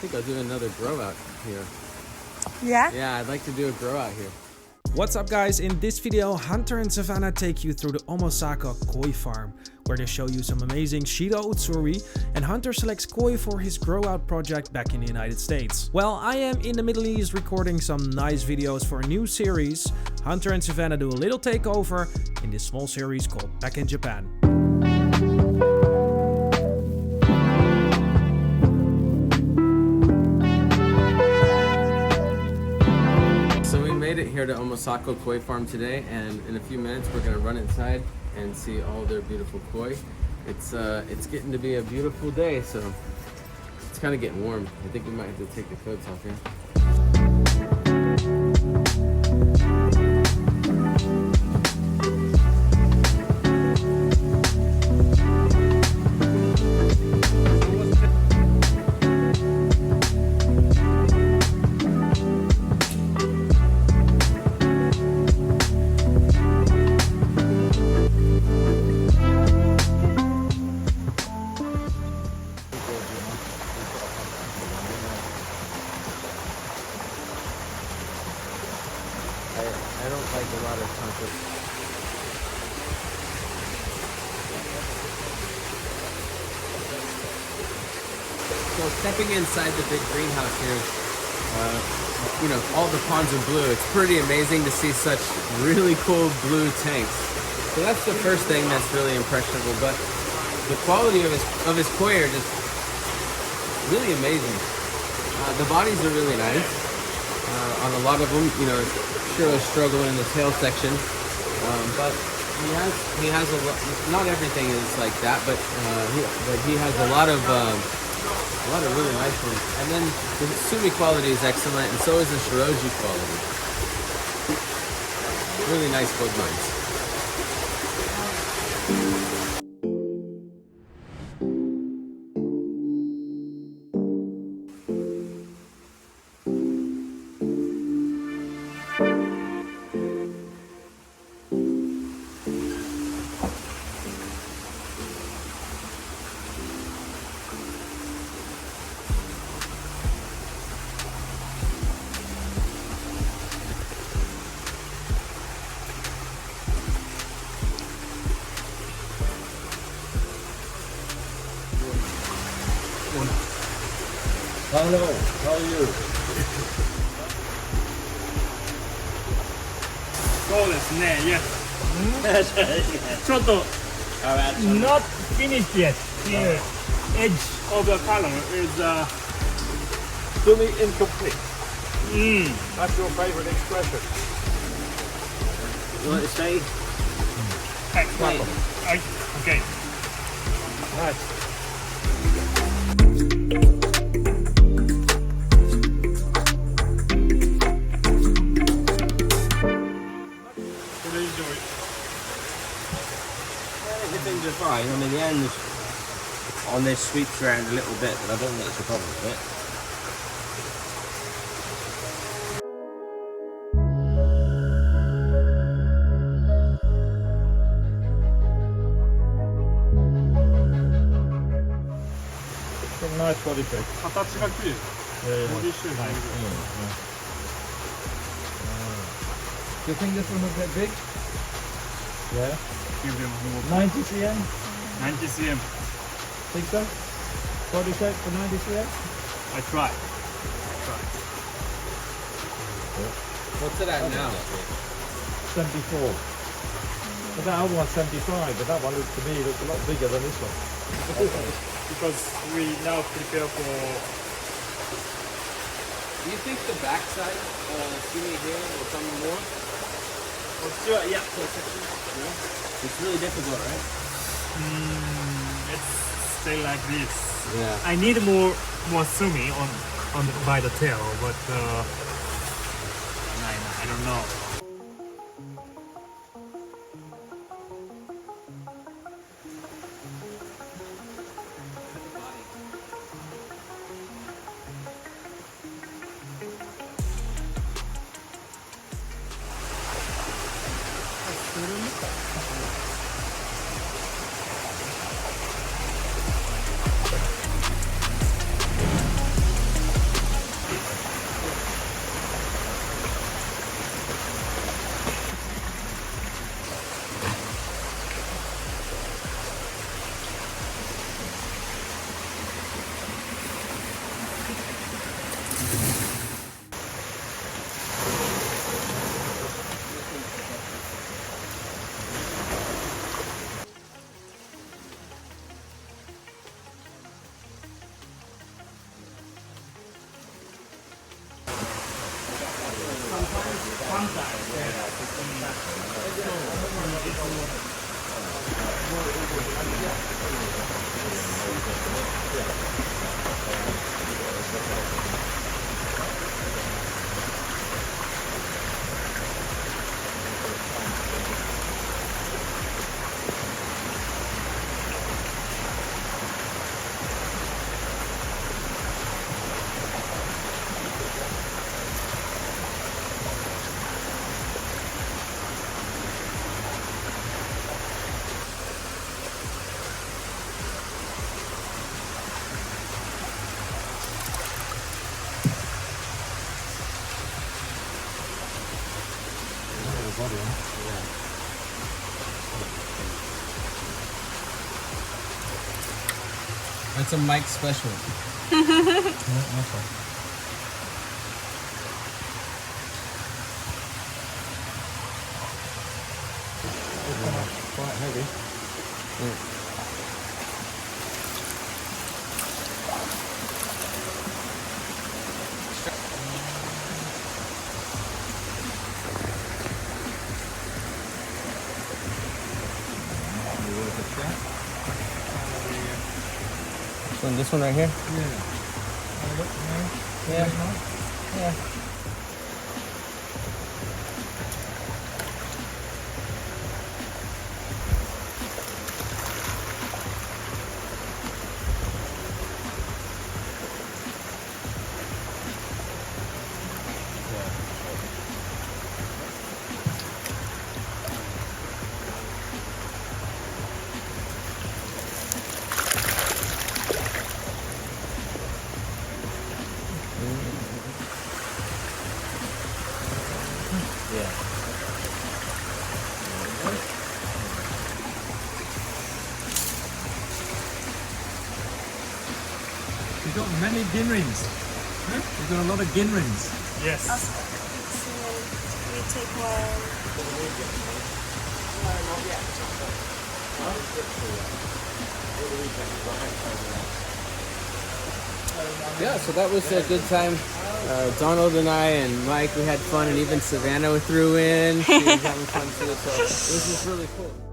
think I'll do another grow out here. Yeah? Yeah, I'd like to do a grow out here. What's up guys, in this video Hunter and Savannah take you through the Omosako Koi Farm, where they show you some amazing Shiro Utsuri, and Hunter selects koi for his grow out project back in the United States. While I am in the Middle East recording some nice videos for a new series, Hunter and Savannah do a little takeover in this small series called Back in Japan. Made it here to Omosako Koi Farm today, and in a few minutes we're gonna run inside and see all their beautiful koi. It's getting to be a beautiful day, so it's kind of getting warm. I think we might have to take the coats off here. I don't like a lot of comfort. So stepping inside the big greenhouse here, you know, all the ponds are blue. It's pretty amazing to see such really cool blue tanks. So that's the first thing that's really impressionable, but the quality of his koi are just really amazing. The bodies are really nice. On a lot of them, you know, Shiro's struggling in the tail section, but he has a lot. Not everything is like that, but he has a lot of really nice ones. And then the Sumi quality is excellent, and so is the Shiroji quality. Really nice gold mines. Hello, how are you? そうですね、yes. ちょっと not finished yet. The edge of the column is Sumi incomplete. That's your favorite expression. You want to say? explain. Okay. Nice. Everything's are fine. I mean, the ends on this sweeps around a little bit, but I don't think it's a problem with it. Some nice body shape. 形が綺麗。ボディシェイプ。Do you think this one will get big? Yeah. Give them more. 90 cm? 90 cm. Think so? Body shape for 90 cm? I try. What's it at now? 74. But that other one's 75, but that one looks to me looks a lot bigger than this one. Because we now prepare for. Do you think the backside, Sumi here, will come more? Yeah. It's really difficult, right? Let's stay like this. Yeah. I need more sumi on the, by the tail, but I don't know. That's a Mike special. Quite heavy. This one right here? Yeah. Yeah. You've got many ginrins. You've got a lot of ginrins. Yes. So we take one. Yeah, so that was a good time. Donald and I and Mike, we had fun, and even Savannah threw in. She was having fun too, so this is really cool.